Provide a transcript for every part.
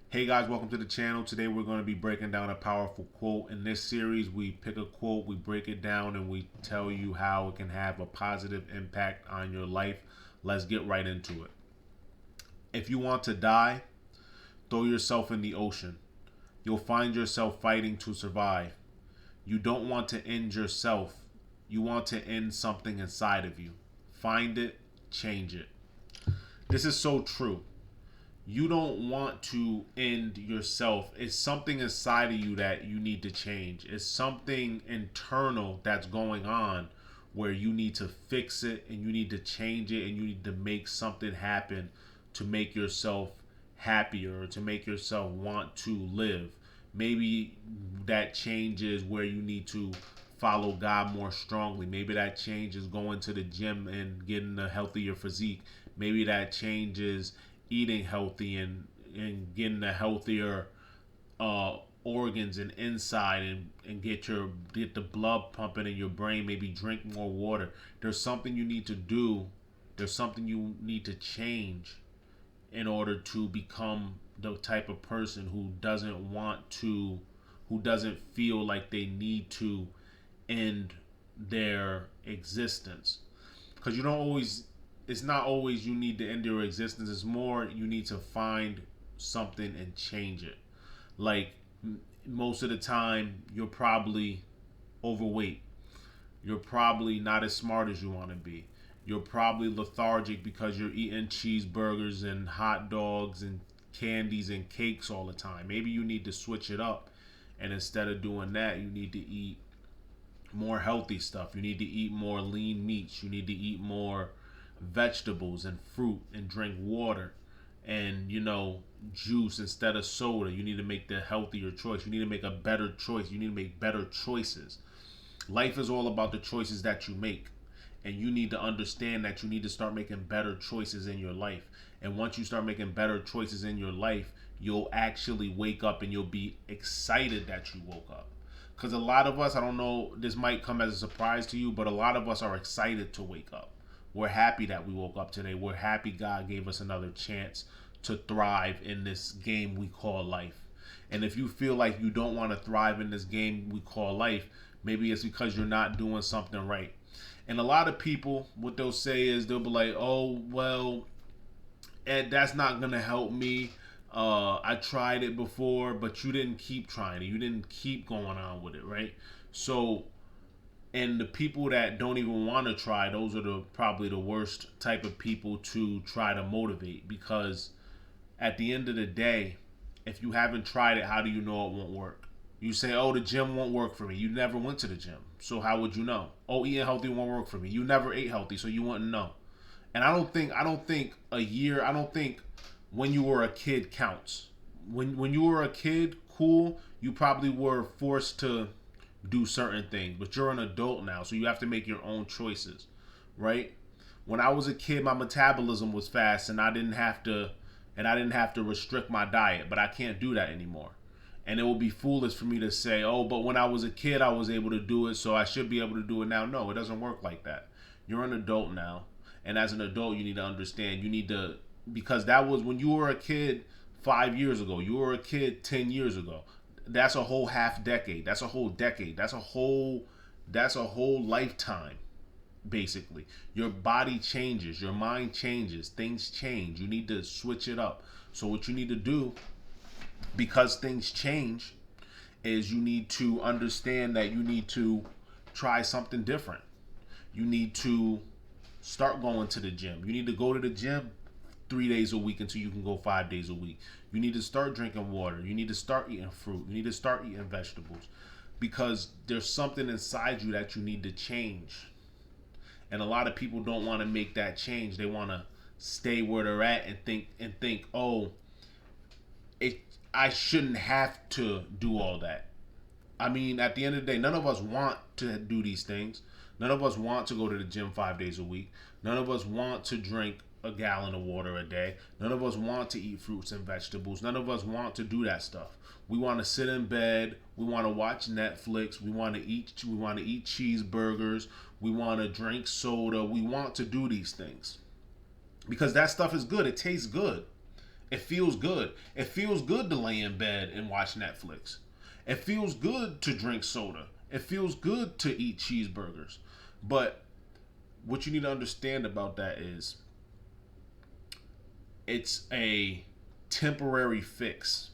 Hey guys, welcome to the channel. Today we're going to be breaking down a powerful quote. In this series, we pick a quote, we break it down, and we tell you how it can have a positive impact on your life. Let's get right into it. If you want to die, throw yourself in the ocean. You'll find yourself fighting to survive. You don't want to end yourself. You want to end something inside of you. Find it, change it. This is so true. You don't want to end yourself. It's something inside of you that you need to change. It's something internal that's going on where you need to fix it and you need to change it and you need to make something happen to make yourself happier or to make yourself want to live. Maybe that change is where you need to follow God more strongly. Maybe that change is going to the gym and getting a healthier physique. Maybe that change is eating healthy and getting a healthier organs and inside and get the blood pumping in your brain. Maybe drink more water. There's something you need to do. There's something you need to change in order to become the type of person who doesn't feel like they need to end their existence. Because you don't always it's not always you need to end your existence. It's more you need to find something and change it. Like most of the time, you're probably overweight. You're probably not as smart as you want to be. You're probably lethargic because you're eating cheeseburgers and hot dogs and candies and cakes all the time. Maybe you need to switch it up. And instead of doing that, you need to eat more healthy stuff. You need to eat more lean meats. You need to eat more vegetables and fruit and drink water and juice instead of soda. You need to make the healthier choice. You need to make a better choice. You need to make better choices. Life is all about the choices that you make, and you need to understand that you need to start making better choices in your life. And once you start making better choices in your life, you'll actually wake up and you'll be excited that you woke up. Because a lot of us, I don't know, this might come as a surprise to you, but a lot of us are excited to wake up. We're happy that we woke up today. We're happy God gave us another chance to thrive in this game we call life. And if you feel like you don't want to thrive in this game we call life, maybe it's because you're not doing something right. And a lot of people, what they'll say is they'll be like, oh, well, Ed, that's not going to help me. I tried it before, but you didn't keep trying it. You didn't keep going on with it, right? So and the people that don't even want to try, those are probably the worst type of people to try to motivate, because at the end of the day, if you haven't tried it, how do you know it won't work? You say, oh, the gym won't work for me. You never went to the gym, so how would you know? Oh, eating healthy won't work for me. You never ate healthy, so you wouldn't know. And I don't think a year, I don't think when you were a kid counts. When you were a kid, cool, you probably were forced to do certain things, but you're an adult now, so you have to make your own choices, right? When I was a kid, my metabolism was fast, and I didn't have to restrict my diet, but I can't do that anymore. And it would be foolish for me to say, oh, but when I was a kid, I was able to do it, so I should be able to do it now. No, it doesn't work like that. You're an adult now, and as an adult, you need to understand. You need to, because that was when you were a kid 5 years ago. You were a kid 10 years ago. That's a whole half decade. That's a whole decade. That's a whole lifetime, basically. Your body changes, your mind changes, things change. You need to switch it up. So what you need to do, because things change, is you need to understand that you need to try something different. You need to start going to the gym. You need to go to the gym 3 days a week until you can go 5 days a week. You need to start drinking water. You need to start eating fruit. You need to start eating vegetables, because there's something inside you that you need to change. And a lot of people don't want to make that change. They want to stay where they're at and think, oh, I shouldn't have to do all that. I mean, at the end of the day, none of us want to do these things. None of us want to go to the gym 5 days a week. None of us want to drink a gallon of water a day. None of us want to eat fruits and vegetables. None of us want to do that stuff. We want to sit in bed. We want to watch Netflix. We want to eat. We want to eat cheeseburgers. We want to drink soda. We want to do these things because that stuff is good. It tastes good. It feels good. It feels good to lay in bed and watch Netflix. It feels good to drink soda. It feels good to eat cheeseburgers. But what you need to understand about that is it's a temporary fix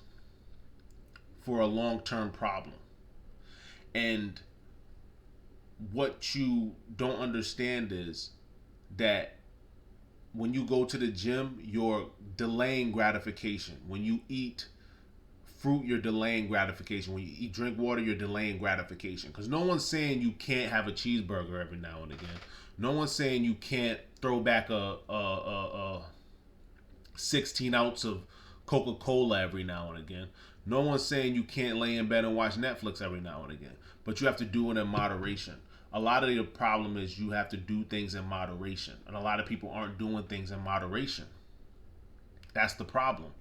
for a long-term problem. And what you don't understand is that when you go to the gym, you're delaying gratification. When you eat fruit, you're delaying gratification. When you eat drink water, you're delaying gratification. Because no one's saying you can't have a cheeseburger every now and again. No one's saying you can't throw back a 16 ounce of Coca-Cola every now and again. No one's saying you can't lay in bed and watch Netflix every now and again. But you have to do it in moderation. A lot of the problem is you have to do things in moderation. And a lot of people aren't doing things in moderation. That's the problem.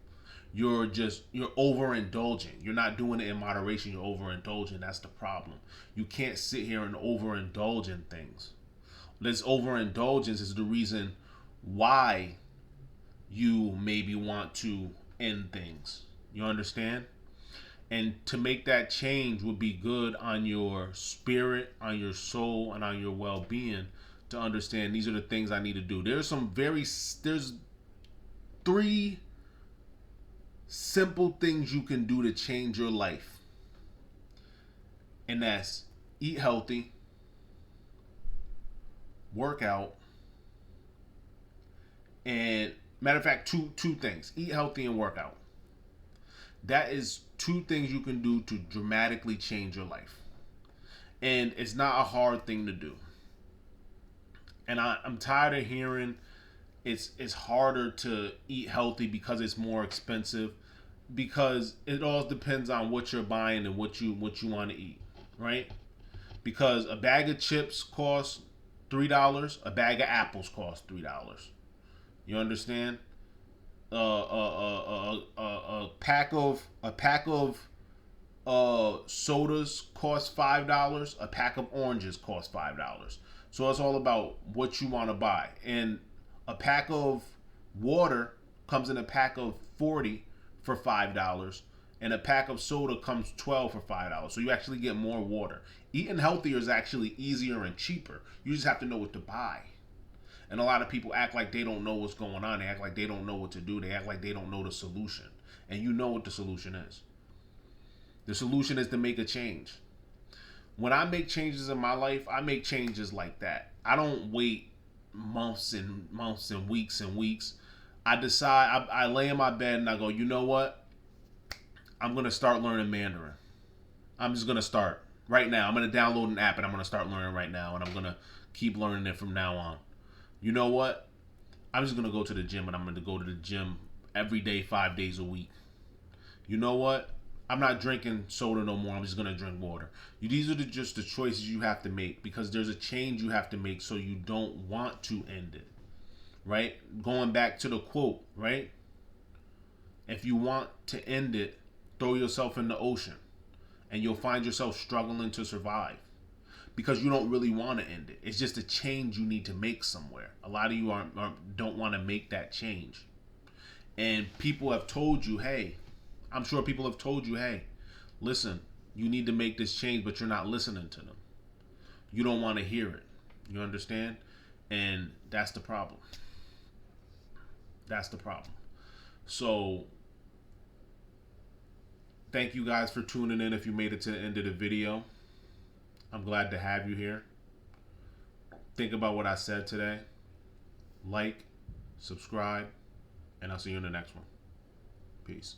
You're overindulging. You're not doing it in moderation. You're overindulging. That's the problem. You can't sit here and overindulge in things. This overindulgence is the reason why you maybe want to end things. You understand? And to make that change would be good on your spirit, on your soul, and on your well-being to understand these are the things I need to do. There's 3 simple things you can do to change your life. And that's eat healthy, work out, and matter of fact, two things. Eat healthy and work out. That is 2 things you can do to dramatically change your life. And it's not a hard thing to do. And I'm tired of hearing it's harder to eat healthy because it's more expensive. Because it all depends on what you're buying and what you want to eat, right? Because a bag of chips costs $3, a bag of apples costs $3. You understand? A pack of sodas costs $5. A pack of oranges costs $5. So it's all about what you want to buy. And a pack of water comes in a pack of 40 for $5, and a pack of soda comes 12 for $5. So you actually get more water. Eating healthier is actually easier and cheaper. You just have to know what to buy. And a lot of people act like they don't know what's going on. They act like they don't know what to do. They act like they don't know the solution. And you know what the solution is. The solution is to make a change. When I make changes in my life, I make changes like that. I don't wait months and months and weeks. I decide, I lay in my bed and I go, you know what? I'm going to start learning Mandarin. I'm just going to start right now. I'm going to download an app and I'm going to start learning right now. And I'm going to keep learning it from now on. You know what? I'm just going to go to the gym and I'm going to go to the gym every day, 5 days a week. You know what? I'm not drinking soda no more. I'm just going to drink water. These are just the choices you have to make because there's a change you have to make so you don't want to end it. Right? Going back to the quote, right? If you want to end it, throw yourself in the ocean and you'll find yourself struggling to survive because you don't really want to end it. It's just a change you need to make somewhere. A lot of you don't want to make that change. And people have told you, hey, I'm sure people have told you, hey, listen, you need to make this change, but you're not listening to them. You don't want to hear it. You understand? And that's the problem. That's the problem. So, thank you guys for tuning in if you made it to the end of the video. I'm glad to have you here. Think about what I said today. Like, subscribe, and I'll see you in the next one. Peace.